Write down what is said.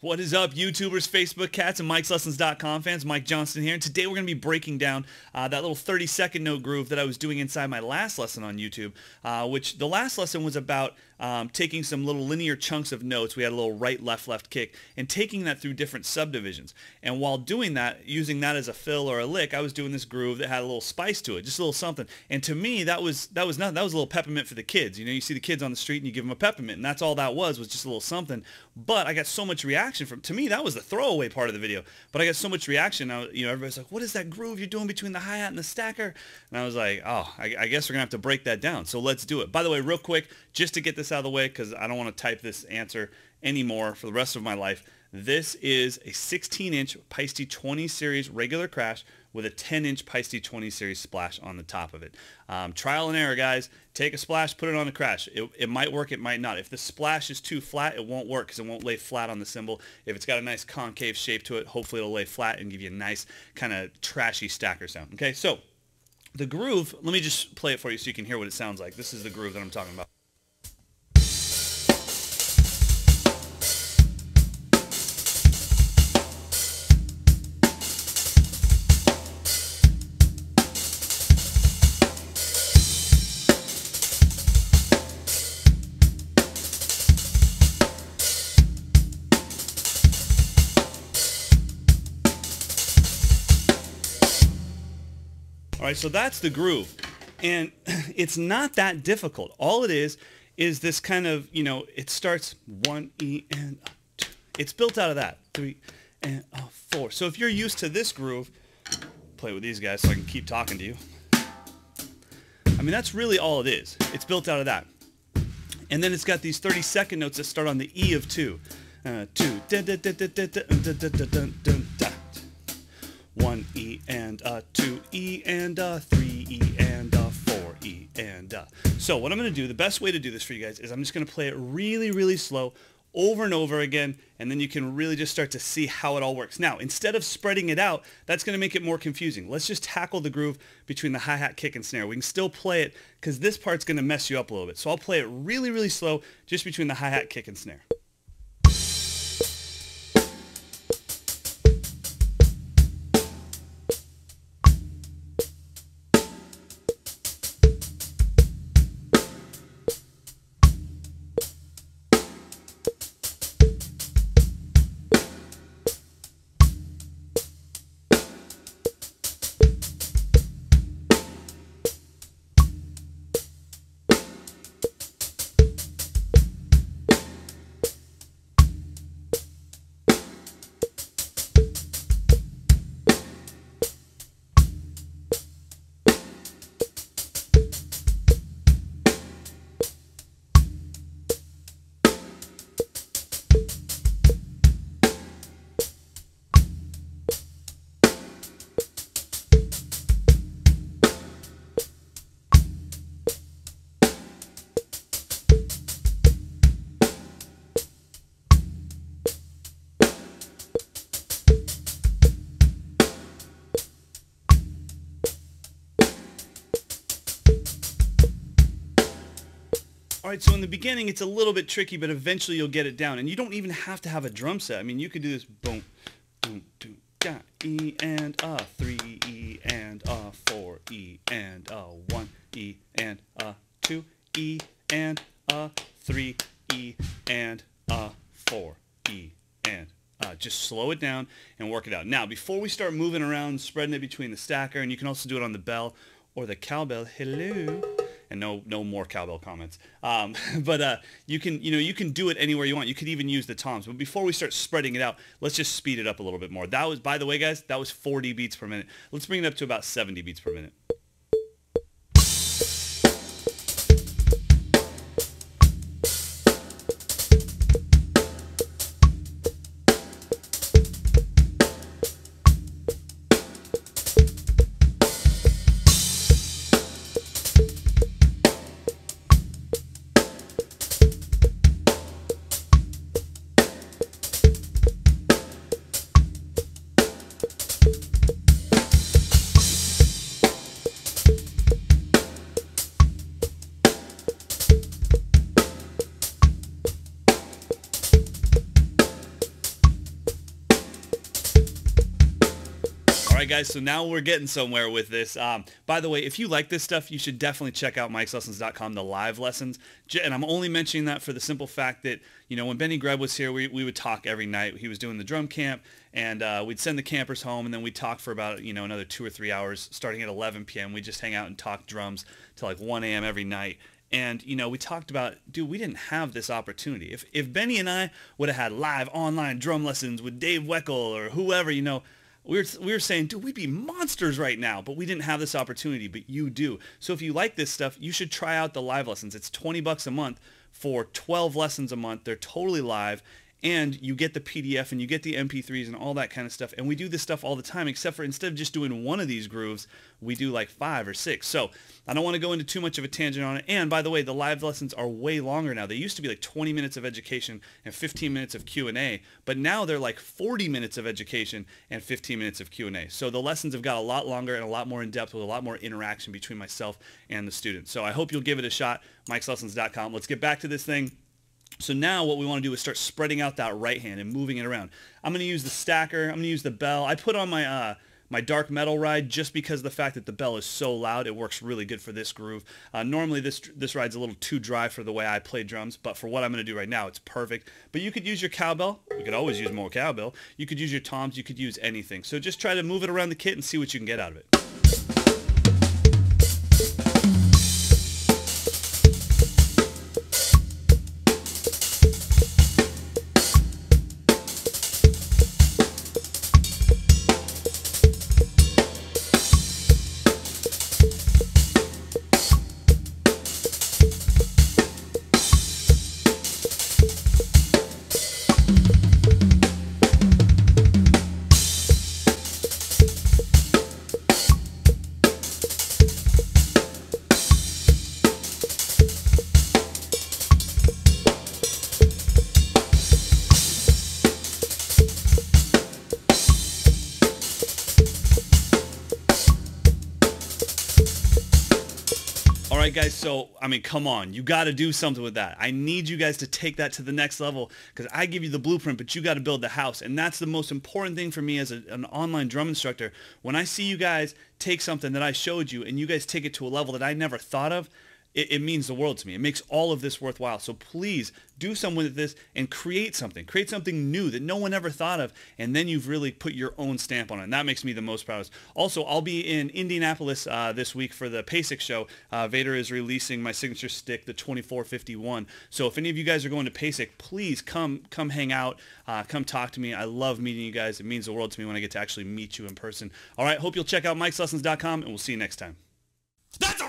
What is up, YouTubers, Facebook cats, and Mike'sLessons.com fans? Mike Johnston here, and today we're going to be breaking down that little 30-second note groove that I was doing inside my last lesson on YouTube, which the last lesson was about taking some little linear chunks of notes. We had a little right, left, left kick, and taking that through different subdivisions. And while doing that, using that as a fill or a lick, I was doing this groove that had a little spice to it, just a little something. And to me, that was nothing. That was a little peppermint for the kids. You know, you see the kids on the street and you give them a peppermint, and that's all that was just a little something. But I got so much reaction from, to me, that was the throwaway part of the video. But I got so much reaction. Everybody's like, what is that groove you're doing between the hi-hat and the stacker? And I was like, oh, I guess we're going to have to break that down. So let's do it. By the way, real quick, just to get this out of the way, because I don't want to type this answer anymore for the rest of my life. This is a 16-inch Paiste 20 series regular crash with a 10-inch Paiste 20 series splash on the top of it. Trial and error, guys. Take a splash, put it on a crash. It might work, it might not. If the splash is too flat, it won't work because it won't lay flat on the cymbal. If it's got a nice concave shape to it, hopefully it'll lay flat and give you a nice kind of trashy stacker sound. Okay, so the groove, let me just play it for you so you can hear what it sounds like. This is the groove that I'm talking about. All right, so that's the groove, and it's not that difficult. All it is this kind of, it starts 1 E and 2. It's built out of that 3 and 4. So if you're used to this groove, play with these guys so I can keep talking to you. I mean, that's really all it is. It's built out of that, and then it's got these 30-second notes that start on the E of 2. 2. 1 E and 2 E and 3 E and 4 E and So what I'm going to do, the best way to do this for you guys is I'm just going to play it really, really slow over and over again, and then you can really just start to see how it all works. Now, instead of spreading it out, that's going to make it more confusing. Let's just tackle the groove between the hi-hat, kick, and snare. We can still play it because this part's going to mess you up a little bit. So I'll play it really, really slow just between the hi-hat, kick, and snare. All right, so in the beginning, it's a little bit tricky, but eventually you'll get it down. And you don't even have to have a drum set. I mean, you could do this boom, boom, boom, da, E and 3 E and 4 E and 1 E and 2 E and 3 E and 4 E and just slow it down and work it out. Now, before we start moving around, spreading it between the stacker, and you can also do it on the bell or the cowbell. Hello. And no more cowbell comments. But you can do it anywhere you want. You could even use the toms. But before we start spreading it out, let's just speed it up a little bit more. That was, by the way, guys, that was 40 beats per minute. Let's bring it up to about 70 beats per minute. right, guys, so now we're getting somewhere with this. By the way, if you like this stuff, you should definitely check out Mike'sLessons.com, the live lessons. And I'm only mentioning that for the simple fact that, when Benny Greb was here, we would talk every night. He was doing the drum camp, and we'd send the campers home, and then we'd talk for about, another 2 or 3 hours, starting at 11 p.m. We'd just hang out and talk drums till like 1 a.m. every night. And, we talked about, dude, we didn't have this opportunity. If Benny and I would have had live online drum lessons with Dave Weckl or whoever, we were saying, dude, we'd be monsters right now, but we didn't have this opportunity, but you do. So if you like this stuff, you should try out the live lessons. It's $20 a month for 12 lessons a month. They're totally live, and you get the PDF and you get the MP3s and all that kind of stuff. And we do this stuff all the time, except for instead of just doing one of these grooves, we do like 5 or 6. So I don't want to go into too much of a tangent on it. And by the way, the live lessons are way longer now. They used to be like 20 minutes of education and 15 minutes of Q&A, but now they're like 40 minutes of education and 15 minutes of Q&A. So the lessons have got a lot longer and a lot more in depth with a lot more interaction between myself and the students. So I hope you'll give it a shot. Mike'sLessons.com. Let's get back to this thing. So now what we want to do is start spreading out that right hand and moving it around. I'm going to use the stacker. I'm going to use the bell. I put on my my dark metal ride just because of the fact that the bell is so loud. It works really good for this groove. Normally this ride's a little too dry for the way I play drums, but for what I'm going to do right now, it's perfect. But you could use your cowbell. You could always use more cowbell. You could use your toms. You could use anything. So just try to move it around the kit and see what you can get out of it. All right, guys, so, come on. You got to do something with that. I need you guys to take that to the next level because I give you the blueprint, but you got to build the house. And that's the most important thing for me as an online drum instructor. When I see you guys take something that I showed you and you guys take it to a level that I never thought of, it means the world to me. It makes all of this worthwhile. So please do something with this and create something. Create something new that no one ever thought of, and then you've really put your own stamp on it. And that makes me the most proud. Also, I'll be in Indianapolis this week for the PASIC show. Vader is releasing my signature stick, the 2451. So if any of you guys are going to PASIC, please come hang out. Come talk to me. I love meeting you guys. It means the world to me when I get to actually meet you in person. All right, hope you'll check out Mike'sLessons.com, and we'll see you next time. That's